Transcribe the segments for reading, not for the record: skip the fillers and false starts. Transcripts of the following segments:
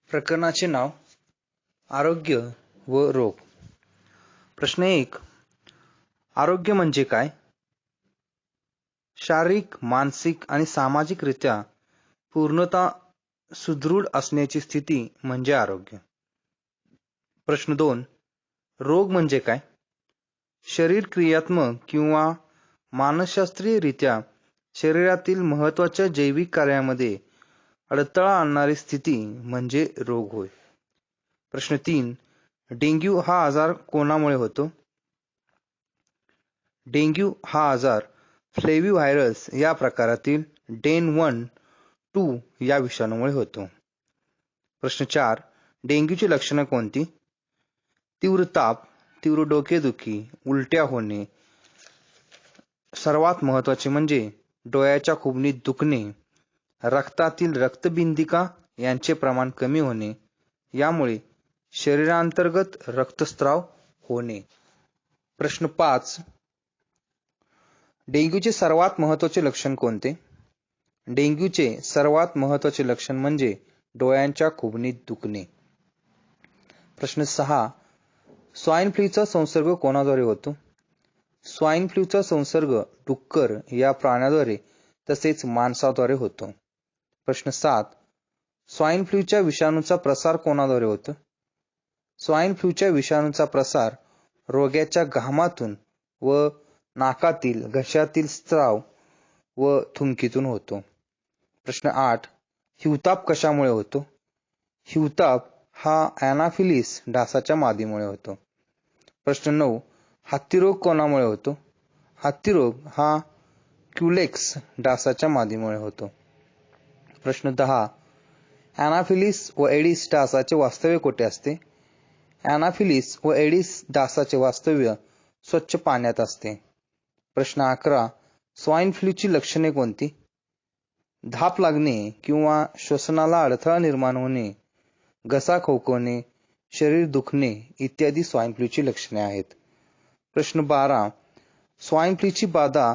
प्रकरणाचे नाव आरोग्य व रोग. प्रश्न 1. आरोग्य म्हणजे काय? शारीरिक, मानसिक आणि सामाजिकरित्या पूर्णतः सुदृढ असण्याची स्थिती म्हणजे आरोग्य. प्रश्न 2. रोग म्हणजे काय? शरीर क्रियात्मक किंवा मानसशास्त्रीयरित्या शरीरातील महत्त्वाच्या जैविक कार्यामध्ये अडथळा आणणारी स्थिती म्हणजे रोग होय. प्रश्न 3. डेंग्यू हा आजार कोणामुळे होतो? डेंग्यू हा आजार फ्लेविव्हायरस या प्रकारातील डेन 1, 2 या विषाणूमुळे होतो. प्रश्न 4. डेंग्यूची लक्षणे कोणती? तीव्र ताप, तीव्र डोकेदुखी, उलट्या होणे, सर्वात महत्त्वाचे म्हणजे डोळ्याच्या खुबनीत दुखणे, रक्तातील रक्तबिंदिका यांचे प्रमाण कमी होणे, यामुळे शरीरांतर्गत रक्तस्राव होणे. प्रश्न 5. डेंग्यूचे सर्वात महत्त्वाचे लक्षण कोणते? डेंग्यूचे सर्वात महत्त्वाचे लक्षण म्हणजे डोळ्यांच्या खुबनीत दुखणे. प्रश्न 6. स्वाईन फ्लूचा संसर्ग कोणाद्वारे होतो? स्वाईन फ्लूचा संसर्ग डुक्कर या प्राण्याद्वारे तसेच माणसाद्वारे होतो. प्रश्न 7. स्वाईन फ्लूच्या विषाणूचा प्रसार कोणाद्वारे होतो? स्वाईन फ्लूच्या विषाणूचा प्रसार रोग्याच्या घामातून व नाकातील, घशातील स्त्राव व थुंकीतून होतो. प्रश्न 8. हिवताप कशामुळे होतो? हिवताप हा ॲनाफिलीस डासाच्या मादीमुळे होतो. प्रश्न 9. हत्तीरोग कोणामुळे होतो? हत्तीरोग हा क्युलेक्स डासाच्या मादीमुळे होतो. प्रश्न 10. ॲनाफिलीस व एडिस डासाचे वास्तव्य कोठे असते? ॲनाफिलीस व एडिस डासाचे वास्तव्य स्वच्छ पाण्यात असते. प्रश्न 11. स्वाईन फ्लूची लक्षणे कोणती? धाप लागणे किंवा श्वसनाला अडथळा निर्माण होणे, घसा खवखवणे, शरीर दुखणे इत्यादी स्वाईन फ्लूची लक्षणे आहेत. प्रश्न 12. स्वाईन फ्लूची बाधा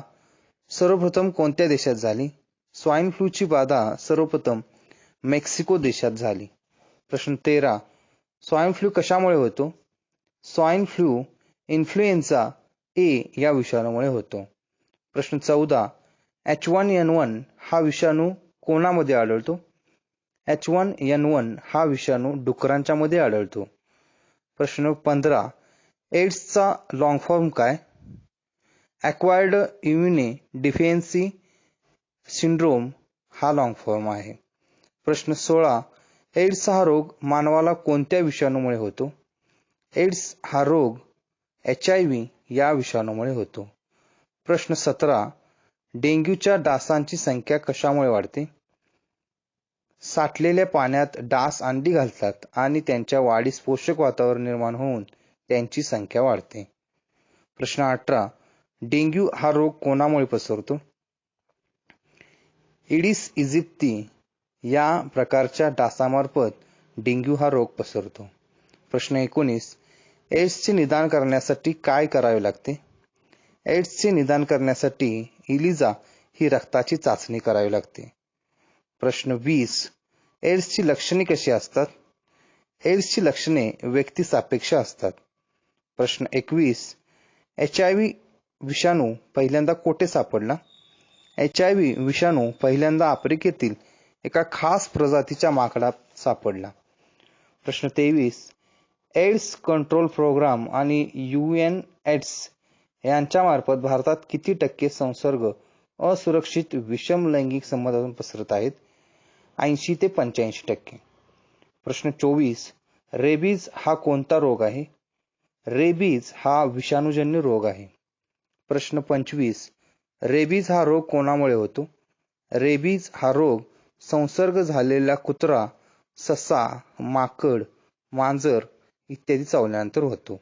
सर्वप्रथम कोणत्या देशात झाली? स्वाईन फ्लूची बाधा सर्वप्रथम मेक्सिको देशात झाली. प्रश्न 13. स्वाईन फ्लू कशामुळे होतो? स्वाईन फ्लू इन्फ्लुएन्झा ए या विषाणूमुळे होतो. प्रश्न 14. H1N1 हा विषाणू कोणामध्ये आढळतो? H1N1 हा विषाणू डुकरांच्या मध्ये आढळतो. प्रश्न 15. एड्सचा लॉंग फॉर्म काय? ॲक्वायर्ड इम्युनो डिफिशियन्सी सिंड्रोम हा लॉंग फॉर्म आहे. प्रश्न 16. एड्स हा रोग मानवाला कोणत्या विषाणूमुळे होतो? एड्स हा रोग HIV या विषाणूमुळे होतो. प्रश्न 17. डेंग्यूच्या डासांची संख्या कशामुळे वाढते? साठलेल्या पाण्यात डास अंडी घालतात आणि त्यांच्या वाढीस पोषक वातावरण निर्माण होऊन त्यांची संख्या वाढते. प्रश्न 18. डेंग्यू हा रोग कोणामुळे पसरतो? इडिस इजिप्ती या प्रकारच्या डासामार्फत डेंग्यू हा रोग पसरतो. प्रश्न 19. एड्सचे निदान करण्यासाठी काय करावे लागते? एड्सचे निदान करण्यासाठी इलिजा ही रक्ताची चाचणी करावी लागते. प्रश्न 20. एड्सची लक्षणे कशी असतात? एड्सची लक्षणे व्यक्तिसापेक्ष असतात. प्रश्न 21. HIV विषाणू पहिल्यांदा कोठे सापडला? HIV विषाणू पहिल्यांदा आफ्रिकेतील एका खास प्रजातीच्या माकडात सापडला. प्रश्न 23. एड्स कंट्रोल प्रोग्राम आणि UNAIDS यांच्यामार्फत भारतात किती टक्के संसर्ग असुरक्षित विषम लैंगिक संबंधातून पसरत आहेत? 80 ते 85%. प्रश्न 24. रेबीज हा कोणता रोग आहे? रेबीज हा विषाणूजन्य रोग आहे. प्रश्न 25. रेबीज हा रोग कोणामुळे होतो? रेबीज हा रोग संसर्ग झालेला कुत्रा, ससा, माकड, मांजर इत्यादी चावल्यानंतर होतो.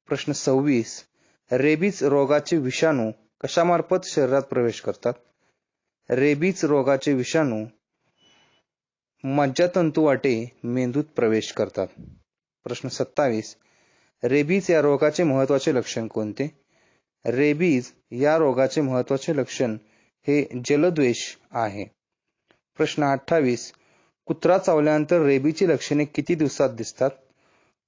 प्रश्न 26. रेबीज रोगाचे विषाणू कशामार्फत शरीरात प्रवेश करतात? रेबीज रोगाचे विषाणू मज्जातंतूवाटे मेंदूत प्रवेश करतात. प्रश्न 27. रेबीज या रोगाचे महत्त्वाचे लक्षण कोणते? रेबीज या रोगाचे महत्त्वाचे लक्षण हे जलद्वेष आहे. प्रश्न 28. कुत्रा चावल्यानंतर रेबीची लक्षणे किती दिवसात दिसतात?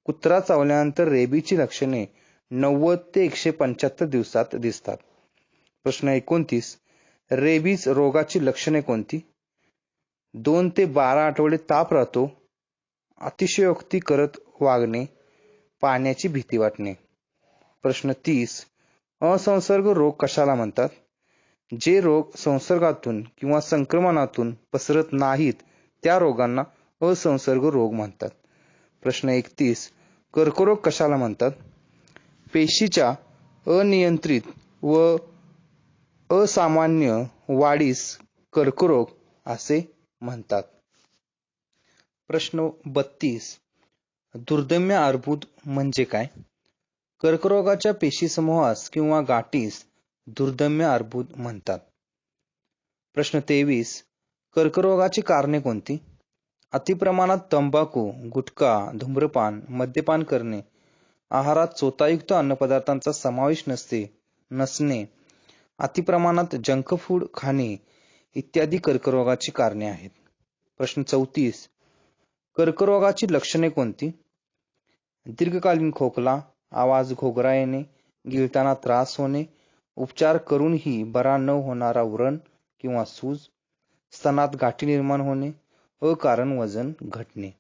कुत्रा चावल्यानंतर रेबीची लक्षणे 90 ते 175 दिवसात दिसतात. प्रश्न 29. रेबीज रोगाची लक्षणे कोणती? 2 ते 12 आठवडे ताप राहतो, अतिशयोक्ती करत वागणे, पाण्याची भीती वाटणे. प्रश्न 30. असंसर्ग रोग कशाला म्हणतात? जे रोग संसर्गातून किंवा संक्रमणातून पसरत नाहीत त्या रोगांना असंसर्ग रोग म्हणतात. प्रश्न 31. कर्करोग कशाला म्हणतात? पेशीच्या अनियंत्रित व असामान्य वाढीस कर्करोग असे म्हणतात. प्रश्न 32. दुर्दम्य अर्बुद म्हणजे काय? कर्करोगाच्या पेशीसमूहास किंवा गाठीस दुर्दम्य अर्बुद म्हणतात. प्रश्न 23. कर्करोगाची कारणे कोणती? अतिप्रमाणात तंबाखू, गुटखा, धूम्रपान, मद्यपान करणे, आहारात चोथायुक्त अन्नपदार्थांचा समावेश नसणे, अतिप्रमाणात जंक फूड खाणे इत्यादी कर्करोगाची कारणे आहेत. प्रश्न 34. कर्करोगाची लक्षणे कोणती? दीर्घकालीन खोकला, आवाज घोगरा येणे, गिळताना त्रास होणे, उपचार करूनही बरा न होणारा व्रण किंवा सूज, स्तनात गाठी निर्माण होणे, अकारण वजन घटणे.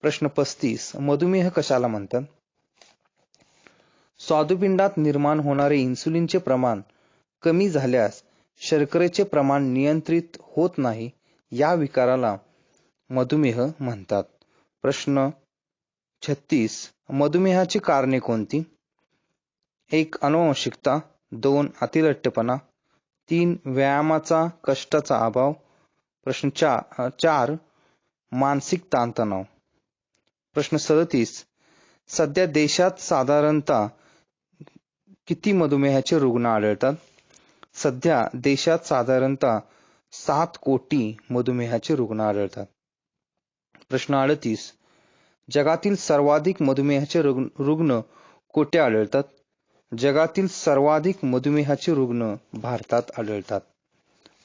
प्रश्न 35. मधुमेह कशाला म्हणतात? स्वादुपिंडात निर्माण होणारे इन्सुलिनचे प्रमाण कमी झाल्यास शर्करेचे प्रमाण नियंत्रित होत नाही, या विकाराला मधुमेह म्हणतात. प्रश्न 36. मधुमेहाची कारणे कोणती? 1. अनुवंशिकता, 2. अतिलठ्ठपणा, 3. व्यायामाचा कष्टाचा अभाव. प्रश्न 4. मानसिक ताणतणाव. प्रश्न 37. सध्या देशात साधारणतः किती मधुमेहाचे रुग्ण आढळतात? सध्या देशात साधारणतः 7 कोटी मधुमेहाचे रुग्ण आढळतात. प्रश्न 38. जगातील सर्वाधिक मधुमेहाचे रुग्ण कोठे आढळतात? जगातील सर्वाधिक मधुमेहाचे रुग्ण भारतात आढळतात.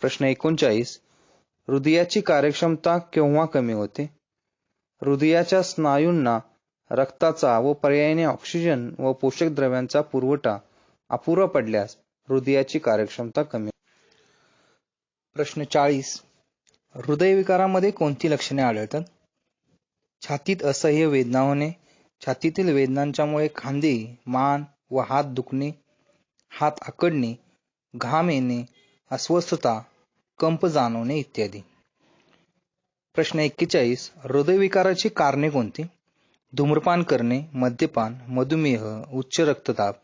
प्रश्न 39. हृदयाची कार्यक्षमता केव्हा कमी होते? हृदयाच्या स्नायूंना रक्ताचा व पर्यायाने ऑक्सिजन व पोषक द्रव्यांचा पुरवठा अपुरा पडल्यास हृदयाची कार्यक्षमता कमी. प्रश्न 40. हृदयविकारामध्ये कोणती लक्षणे आढळतात? छातीत असह्य वेदना होणे, छातीतील वेदनांच्यामुळे खांदे, मान व हात दुखणे, हात आकडणे, घाम येणे, अस्वस्थता, कंप जाणवणे इत्यादी. प्रश्न 41. हृदयविकाराची कारणे कोणती? धूम्रपान करणे, मद्यपान, मधुमेह, उच्च रक्तदाब,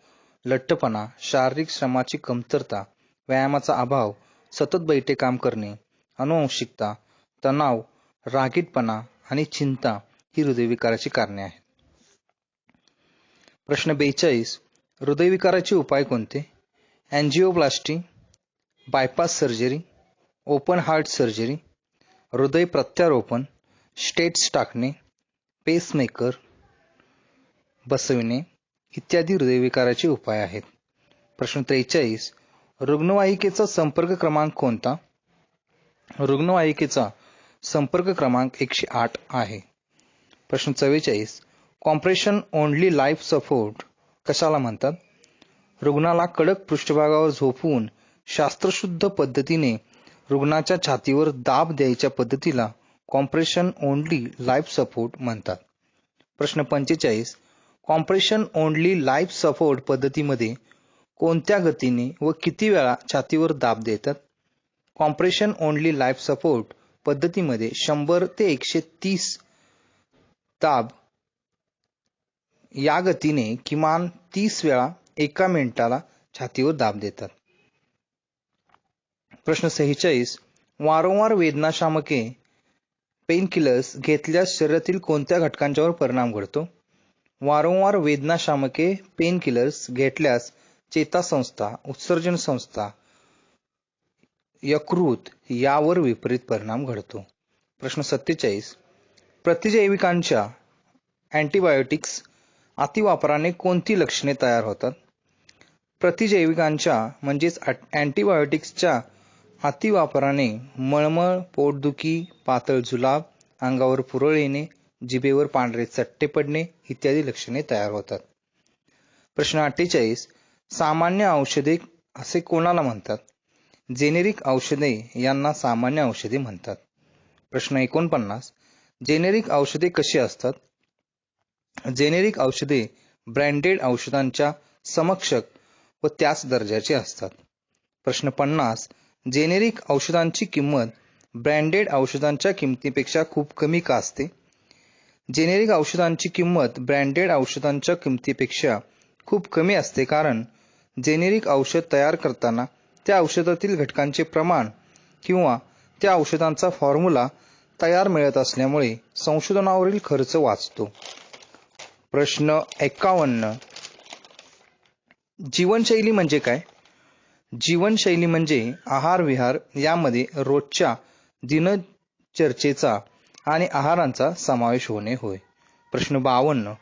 लठ्ठपणा, शारीरिक श्रमाची कमतरता, व्यायामाचा अभाव, सतत बैठे काम करणे, अनुवंशिकता, तणाव, रागीटपणा आणि चिंता ही हृदयविकाराची कारणे आहेत. प्रश्न 42. हृदयविकाराचे उपाय कोणते? Angioplasty, bypass surgery, open heart surgery, हृदय प्रत्यारोपण, स्टेट्स टाकणे, पेसमेकर बसविणे इत्यादी हृदयविकाराचे उपाय आहेत. प्रश्न 43. रुग्णवाहिकेचा संपर्क क्रमांक कोणता? रुग्णवाहिकेचा संपर्क क्रमांक 108 आहे. प्रश्न 44. कॉम्प्रेशन ओन्ली लाईफ सपोर्ट कशाला म्हणतात? रुग्णाला कडक पृष्ठभागावर झोपवून शास्त्रशुद्ध पद्धतीने रुग्णाच्या छातीवर दाब द्यायच्या पद्धतीला कॉम्प्रेशन ओन्ली लाईफ सपोर्ट म्हणतात. प्रश्न 45. कॉम्प्रेशन ओन्ली लाईफ सपोर्ट पद्धतीमध्ये कोणत्या गतीने व किती वेळा छातीवर दाब देतात? कॉम्प्रेशन ओन्ली लाईफ सपोर्ट पद्धतीमध्ये 100 ते 130 दाब या गतीने किमान 30 वेळा एका मिनिटाला छातीवर दाब देतात. प्रश्न 46. वारंवार वेदनाशामके पेनकिलर्स घेतल्यास शरीरातील कोणत्या घटकांच्यावर परिणाम घडतो? वारंवार वेदनाशामके पेनकिलर्स घेतल्यास चेतासंस्था, उत्सर्जन संस्था, यकृत यावर विपरीत परिणाम घडतो. प्रश्न 47. प्रतिजैविकांच्या अँटीबायोटिक्स अतिवापराने कोणती लक्षणे तयार होतात? प्रतिजैविकांच्या म्हणजेच अँटीबायोटिक्सच्या अतिवापराने मळमळ, पोटदुखी, पातळ जुलाब, अंगावर पुरळ येणे, जिभेवर पांढरे चट्टे पडणे इत्यादी लक्षणे तयार होतात. प्रश्न 48. सामान्य औषधे असे कोणाला म्हणतात? जेनेरिक औषधे यांना सामान्य औषधे म्हणतात. प्रश्न 49. जेनेरिक औषधे कशी असतात? जेनेरिक औषधे ब्रँडेड औषधांच्या समकक्ष व त्याच दर्जाचे असतात. प्रश्न 50. जेनेरिक औषधांची किंमत ब्रँडेड औषधांच्या किमतीपेक्षा खूप कमी का असते? जेनेरिक औषधांची किंमत ब्रँडेड औषधांच्या किमतीपेक्षा खूप कमी असते कारण जेनेरिक औषध तयार करताना त्या औषधातील घटकांचे प्रमाण किंवा त्या औषधांचा फॉर्म्युला तयार मिळत असल्यामुळे संशोधनावरील खर्च वाचतो. प्रश्न 51. जीवनशैली म्हणजे काय? जीवनशैली म्हणजे आहार विहार यामध्ये रोजच्या दिनचर्येचा आणि आहारांचा समावेश होणे होय. प्रश्न 52.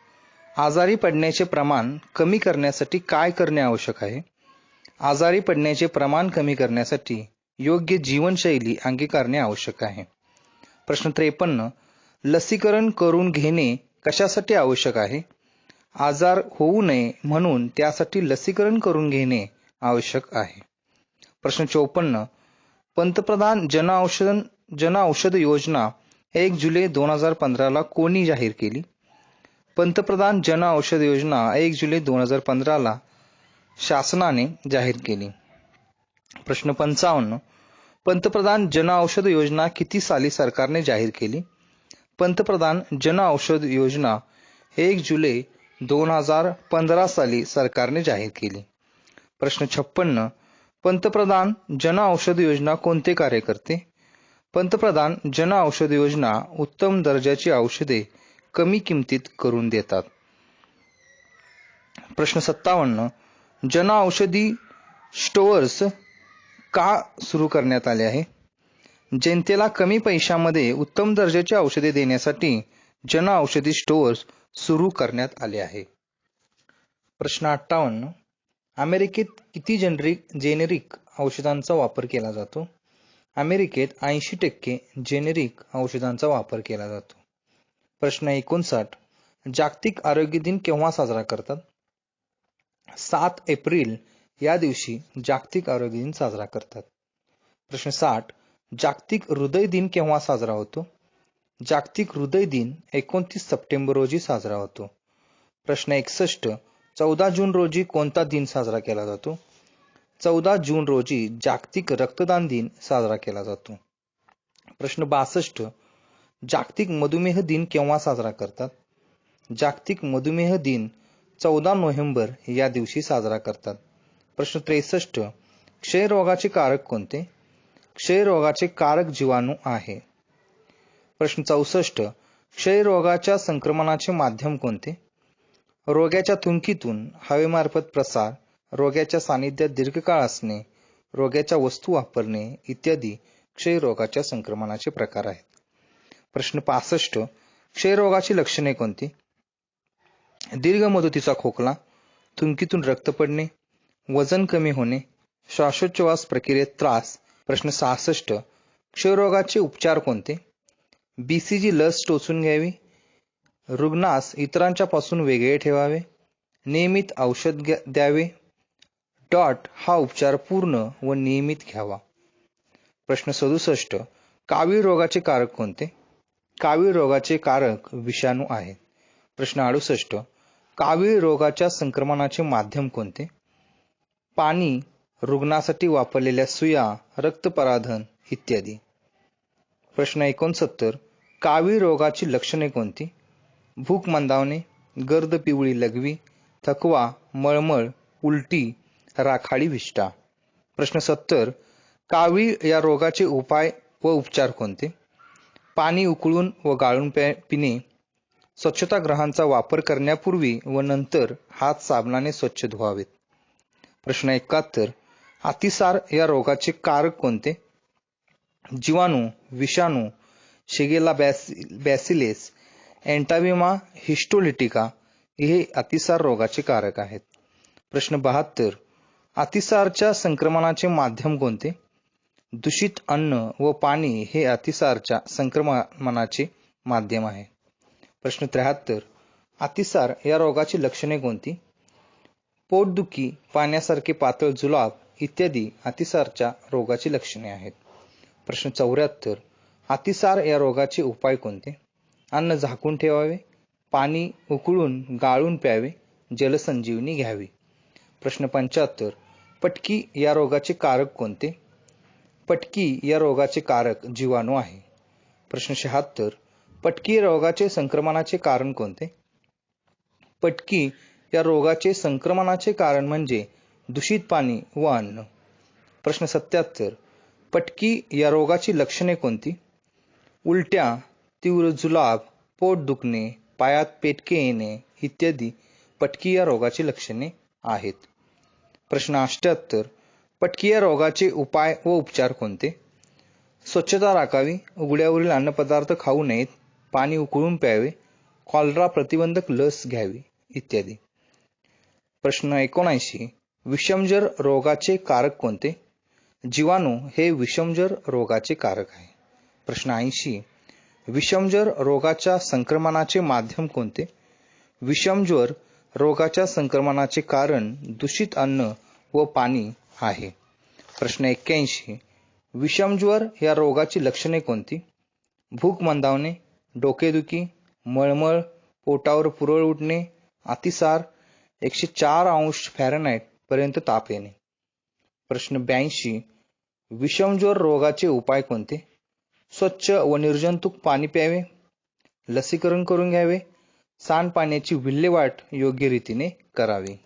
आजारी पडण्याचे प्रमाण कमी करण्यासाठी काय करणे आवश्यक आहे? आजारी पडण्याचे प्रमाण कमी करण्यासाठी योग्य जीवनशैली अंगीकारणे आवश्यक आहे. प्रश्न 53. लसीकरण करून घेणे कशासाठी आवश्यक आहे? आजार होऊ नये म्हणून त्यासाठी लसीकरण करून घेणे आवश्यक आहे. प्रश्न 54. पंतप्रधान जन औषध योजना 1 जुलै 2015 ला कोणी जाहीर केली? पंतप्रधान जन औषध योजना 1 जुलै 2015 ला शासनाने जाहीर केली. प्रश्न 55. पंतप्रधान जन औषध योजना किती साली सरकारने जाहीर केली? पंतप्रधान जन औषध योजना 1 जुलै 2015 साली सरकारने जाहीर केली. प्रश्न 56. पंतप्रधान जन औषध योजना कोणते कार्य करते? पंतप्रधान जन औषध योजना उत्तम दर्जाची औषधे कमी किमतीत करून देतात. प्रश्न 57. जन औषधी स्टोअर्स का सुरू करण्यात आले आहे? जनतेला कमी पैशामध्ये उत्तम दर्जाची औषधे देण्यासाठी जन औषधी स्टोअर्स सुरू करण्यात आले आहे. प्रश्न 58. अमेरिकेत किती जेनेरिक औषधांचा वापर केला जातो? अमेरिकेत 80% जेनेरिक औषधांचा वापर केला जातो. प्रश्न 59. जागतिक आरोग्य दिन केव्हा साजरा करतात? 7 एप्रिल या दिवशी जागतिक आरोग्य दिन साजरा करतात. प्रश्न 60. जागतिक हृदय दिन केव्हा साजरा होतो? जागतिक हृदय दिन 29 सप्टेंबर रोजी साजरा होतो. प्रश्न 61. 14 जून रोजी कोणता दिन साजरा केला जातो? 14 जून रोजी जागतिक रक्तदान दिन साजरा केला जातो. प्रश्न 62. जागतिक मधुमेह दिन केव्हा साजरा करतात? जागतिक मधुमेह दिन 14 नोव्हेंबर या दिवशी साजरा करतात. प्रश्न 63. क्षयरोगाचे कारक कोणते? क्षयरोगाचे कारक जीवाणू आहे. प्रश्न 64. क्षयरोगाच्या संक्रमणाचे माध्यम कोणते? रोग्याच्या थुंकीतून हवेमार्फत प्रसार, रोग्याच्या सानिध्यात दीर्घकाळ असणे, रोग्याच्या वस्तू वापरणे इत्यादी क्षयरोगाच्या संक्रमणाचे प्रकार आहेत. प्रश्न 65. क्षयरोगाची लक्षणे कोणती? दीर्घ मुदतीचा खोकला, थुंकीतून रक्त पडणे, वजन कमी होणे, श्वासोच्छवास प्रक्रियेत त्रास. प्रश्न 66. क्षयरोगाचे उपचार कोणते? BCG लस टोचून घ्यावी, रुग्णास इतरांच्या पासून वेगळे ठेवावे, नियमित औषध द्यावे, हा उपचार पूर्ण व नियमित घ्यावा. प्रश्न 67. कावीळ रोगाचे कारक कोणते? कावीळ रोगाचे कारक विषाणू आहेत. प्रश्न 68. कावीळ रोगाच्या संक्रमणाचे माध्यम कोणते? पाणी, रुग्णासाठी वापरलेल्या सुया, रक्तपराधन इत्यादी. प्रश्न 69. कावीळ रोगाची लक्षणे कोणती? भूक मंदावणे, गर्द पिवळी लघवी, थकवा, मळमळ, उलटी, राखाडी विष्ठा. प्रश्न 70. कावीळ या रोगाचे उपाय व उपचार कोणते? पाणी उकळून व गाळून पिणे, स्वच्छतागृहांचा वापर करण्यापूर्वी व नंतर हात साबणाने स्वच्छ धुवावेत. प्रश्न 71. अतिसार या रोगाचे कारक कोणते? जीवाणू, विषाणू, शिगेला बॅसिलेस, एंटाविमा हिस्टोलिटिका हे अतिसार रोगाचे कारक आहेत. प्रश्न 72. अतिसारच्या संक्रमणाचे माध्यम कोणते? दूषित अन्न व पाणी हे अतिसारच्या संक्रमणाचे माध्यम आहे. प्रश्न 73. अतिसार या रोगाची लक्षणे कोणती? पोटदुखी, पाण्यासारखे पातळ जुलाब इत्यादी अतिसारच्या रोगाची लक्षणे आहेत. प्रश्न 74. अतिसार या रोगाचे उपाय कोणते? अन्न झाकून ठेवावे, पाणी उकळून गाळून प्यावे, जलसंजीवनी घ्यावी. प्रश्न 75. पटकी या रोगाचे कारक कोणते? पटकी या रोगाचे कारक जीवाणू आहे. प्रश्न 76. पटकी रोगाचे संक्रमणाचे कारण कोणते? पटकी या रोगाचे संक्रमणाचे कारण म्हणजे दूषित पाणी व अन्न. प्रश्न 77. पटकी या रोगाची लक्षणे कोणती? उलट्या, तीव्र जुलाब, पोट दुखणे, पायात पेटके येणे इत्यादी पटकी या रोगाची लक्षणे आहेत. प्रश्न 78. पटकी या रोगाचे उपाय व उपचार कोणते? स्वच्छता राखावी, उघड्यावरील अन्नपदार्थ खाऊ नयेत, पाणी उकळून प्यावे, कॉलरा प्रतिबंधक लस घ्यावी इत्यादी. प्रश्न 79. विषमज्वर रोगाचे कारक कोणते? जीवाणू हे विषमज्वर रोगाचे कारक आहे. प्रश्न 80. विषमज्वर रोगाच्या संक्रमणाचे माध्यम कोणते? विषमज्वर रोगाच्या संक्रमणाचे कारण दूषित अन्न व पाणी आहे. प्रश्न 81. विषमज्वर या रोगाची लक्षणे कोणती? भूक मंदावणे, डोकेदुखी, मळमळ, पोटावर पुरळ उठणे, अतिसार, 104 अंश फॅरनहाइट पर्यंत ताप येणे. प्रश्न 82. विषमज्वर रोगाचे उपाय कोणते? स्वच्छ व निर्जंतुक पाणी प्यावे, लसीकरण करून घ्यावे, सांडपाण्याची विल्हेवाट योग्य रीतीने करावी.